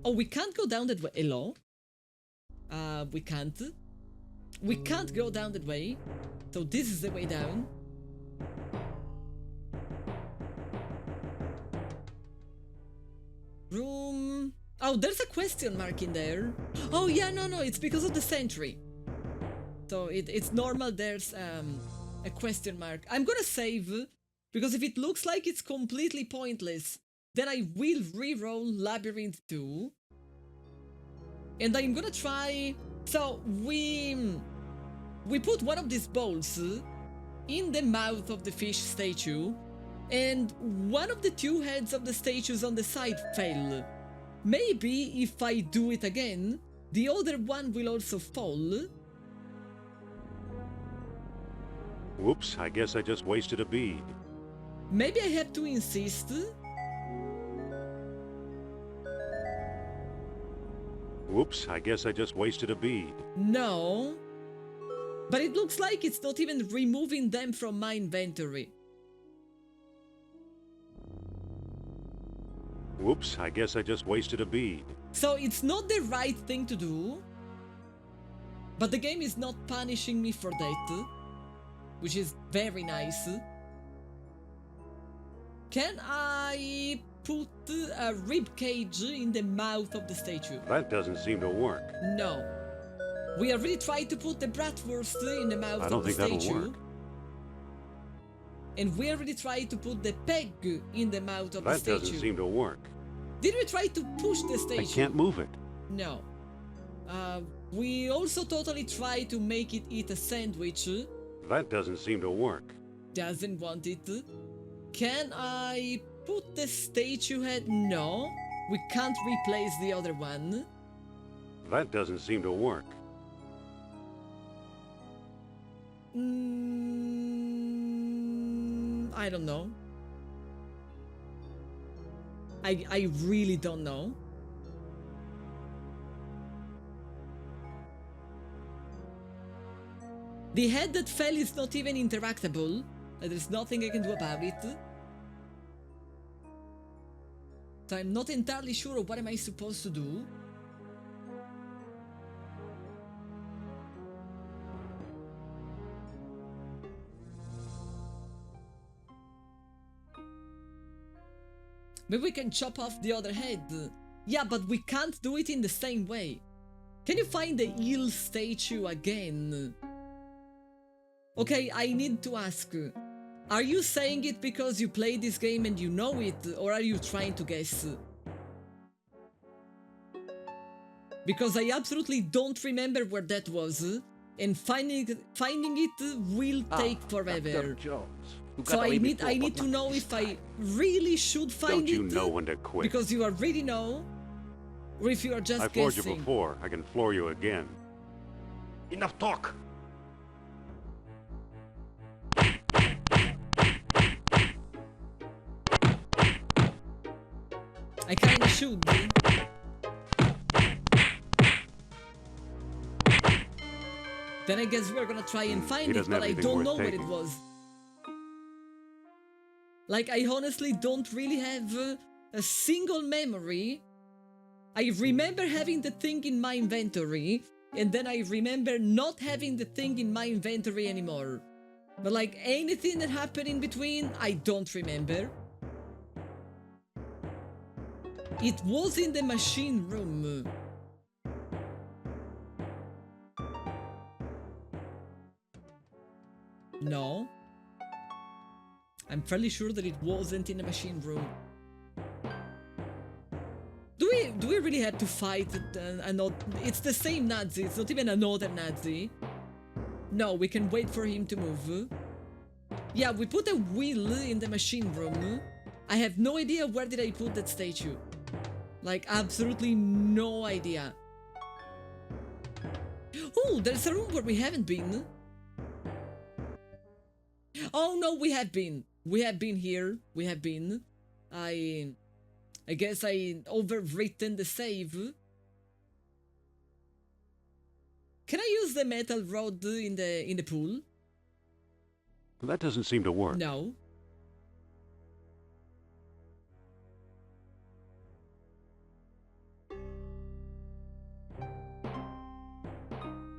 Oh, we can't go down that way. Hello? We can't. We can't go down that way. So this is the way down. Room... Oh, there's a question mark in there. Oh, yeah, no, it's because of the sentry. So it's normal, there's a question mark. I'm gonna save, because if it looks like it's completely pointless, then I will re-roll Labyrinth 2. And I'm gonna try... So, we put one of these balls in the mouth of the fish statue, and one of the two heads of the statues on the side fell. Maybe if I do it again, the other one will also fall. Whoops, I guess I just wasted a bead. Maybe I have to insist. Whoops, I guess I just wasted a bead. No. But it looks like it's not even removing them from my inventory. Whoops, I guess I just wasted a bead. So it's not the right thing to do. But the game is not punishing me for that, which is very nice. Can I put a rib cage in the mouth of the statue? That doesn't seem to work. No. We already tried to put the bratwurst in the mouth I of don't the think statue. that'll work. And we already tried to put the peg in the mouth of the That statue. doesn't seem to work. Did we try to push the statue? I can't move it. No. We also totally tried to make it eat a sandwich. That doesn't seem to work. Doesn't want it. Can I put the statue head? No. We can't replace the other one. That doesn't seem to work. I don't know. I really don't know. The head that fell is not even interactable. There's nothing I can do about it. So I'm not entirely sure of what am I supposed to do. Maybe we can chop off the other head. Yeah, but we can't do it in the same way. Can you find the eel statue again? Okay, I need to ask. Are you saying it because you played this game and you know it, or are you trying to guess? Because I absolutely don't remember where that was, and finding it will take forever. Dr. Jones. You So gotta I leave me need for, but to not know this if I time. really should find Don't you it. know when to quit? Because you already know, or if you are just I floored you guessing. before. I can floor you again. Enough talk. I kinda should. Then I guess we're gonna try and find it, doesn't but have I anything don't worth know what it taking. was. Like, I honestly don't really have a single memory. I remember having the thing in my inventory, and then I remember not having the thing in my inventory anymore. But like, anything that happened in between, I don't remember. It was in the machine room. No. I'm fairly sure that it wasn't in the machine room. Do we really have to fight another? It's the same Nazi. It's not even another Nazi. No, we can wait for him to move. Yeah, we put a wheel in the machine room. I have no idea where did I put that statue. Like, absolutely no idea. Oh, there's a room where we haven't been. Oh no, we have been. We have been here. We have been. I guess I overwritten the save. Can I use the metal rod in the pool? That doesn't seem to work. No.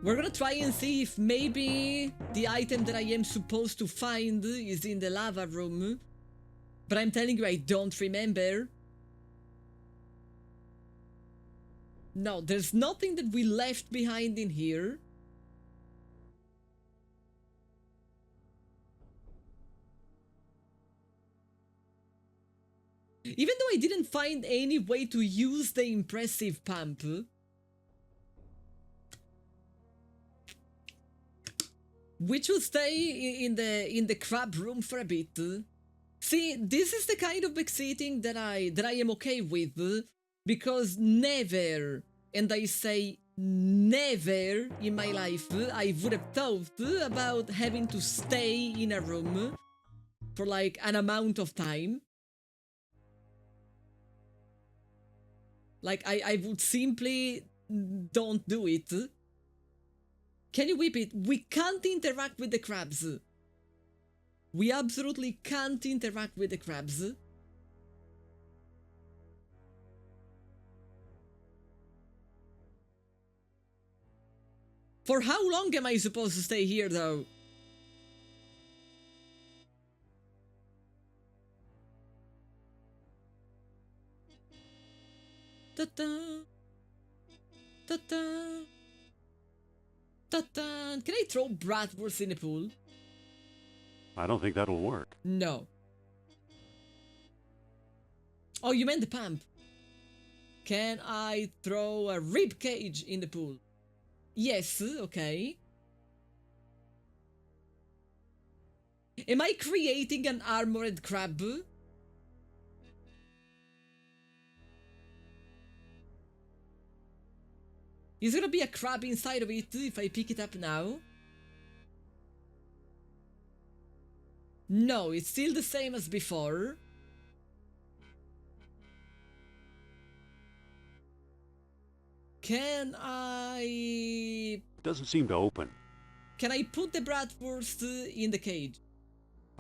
We're gonna try and see if maybe the item that I am supposed to find is in the lava room. But I'm telling you, I don't remember. No, there's nothing that we left behind in here. Even though I didn't find any way to use the impressive pump. We should stay in the crab room for a bit. See, this is the kind of backseating that I am okay with, because never, and I say never in my life, I would have thought about having to stay in a room for like an amount of time. Like, I would simply don't do it. Can you whip it? We can't interact with the crabs. We absolutely can't interact with the crabs. For how long am I supposed to stay here, though? Ta-da. Ta-da. Ta-da. Can I throw bratwurst in the pool? I don't think that'll work. No. Oh, you meant the pump. Can I throw a rib cage in the pool? Yes, okay. Am I creating an armored crab? Is there gonna be a crab inside of it if I pick it up now? No, it's still the same as before. Can I... Doesn't seem to open. Can I put the bratwurst in the cage?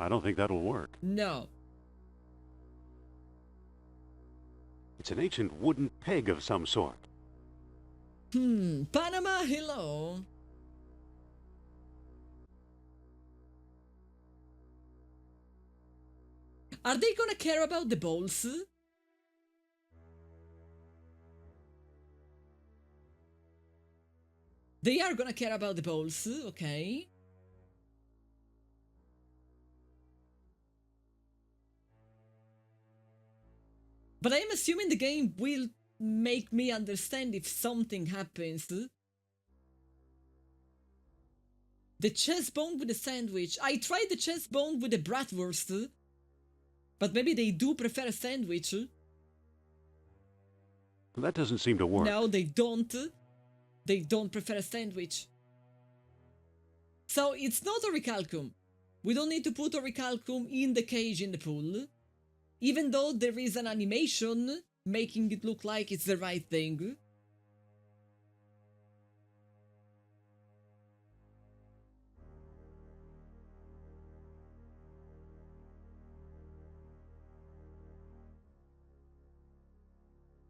I don't think that'll work. No. It's an ancient wooden peg of some sort. Panama, hello. Are they gonna care about the bowls? They are gonna care about the bowls, okay. But I'm assuming the game will make me understand if something happens. The chest bone with the sandwich. I tried the chest bone with the bratwurst. But maybe they do prefer a sandwich. That doesn't seem to work. No, they don't. They don't prefer a sandwich. So it's not orichalcum. We don't need to put orichalcum in the cage in the pool. Even though there is an animation making it look like it's the right thing.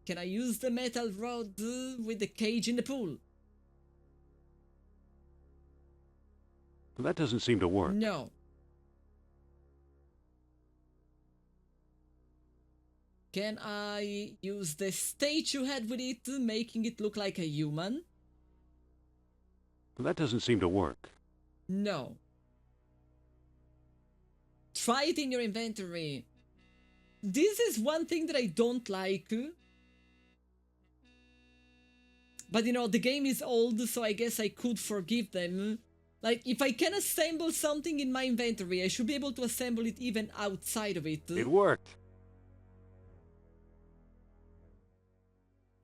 Can I use the metal rod with the cage in the pool? That doesn't seem to work. No. Can I use the statue head with it, making it look like a human? That doesn't seem to work. No. Try it in your inventory. This is one thing that I don't like. But you know, the game is old, so I guess I could forgive them. Like, if I can assemble something in my inventory, I should be able to assemble it even outside of it. It worked.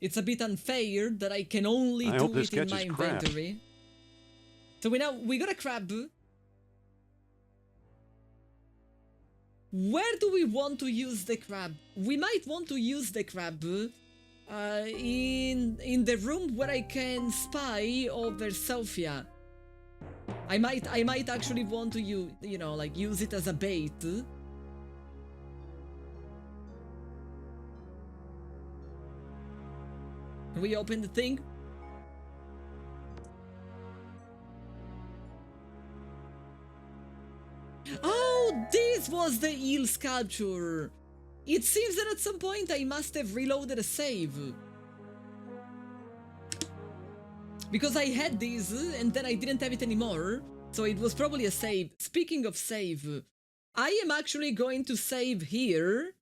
It's a bit unfair that I can only do it in my inventory. So we got a crab. Where do we want to use the crab? We might want to use the crab in the room where I can spy over Sophia. I might actually want to use, you know, like use it as a bait. Can we open the thing? Oh, this was the eel sculpture. It seems that at some point I must have reloaded a save. Because I had this and then I didn't have it anymore. So it was probably a save. Speaking of save, I am actually going to save here.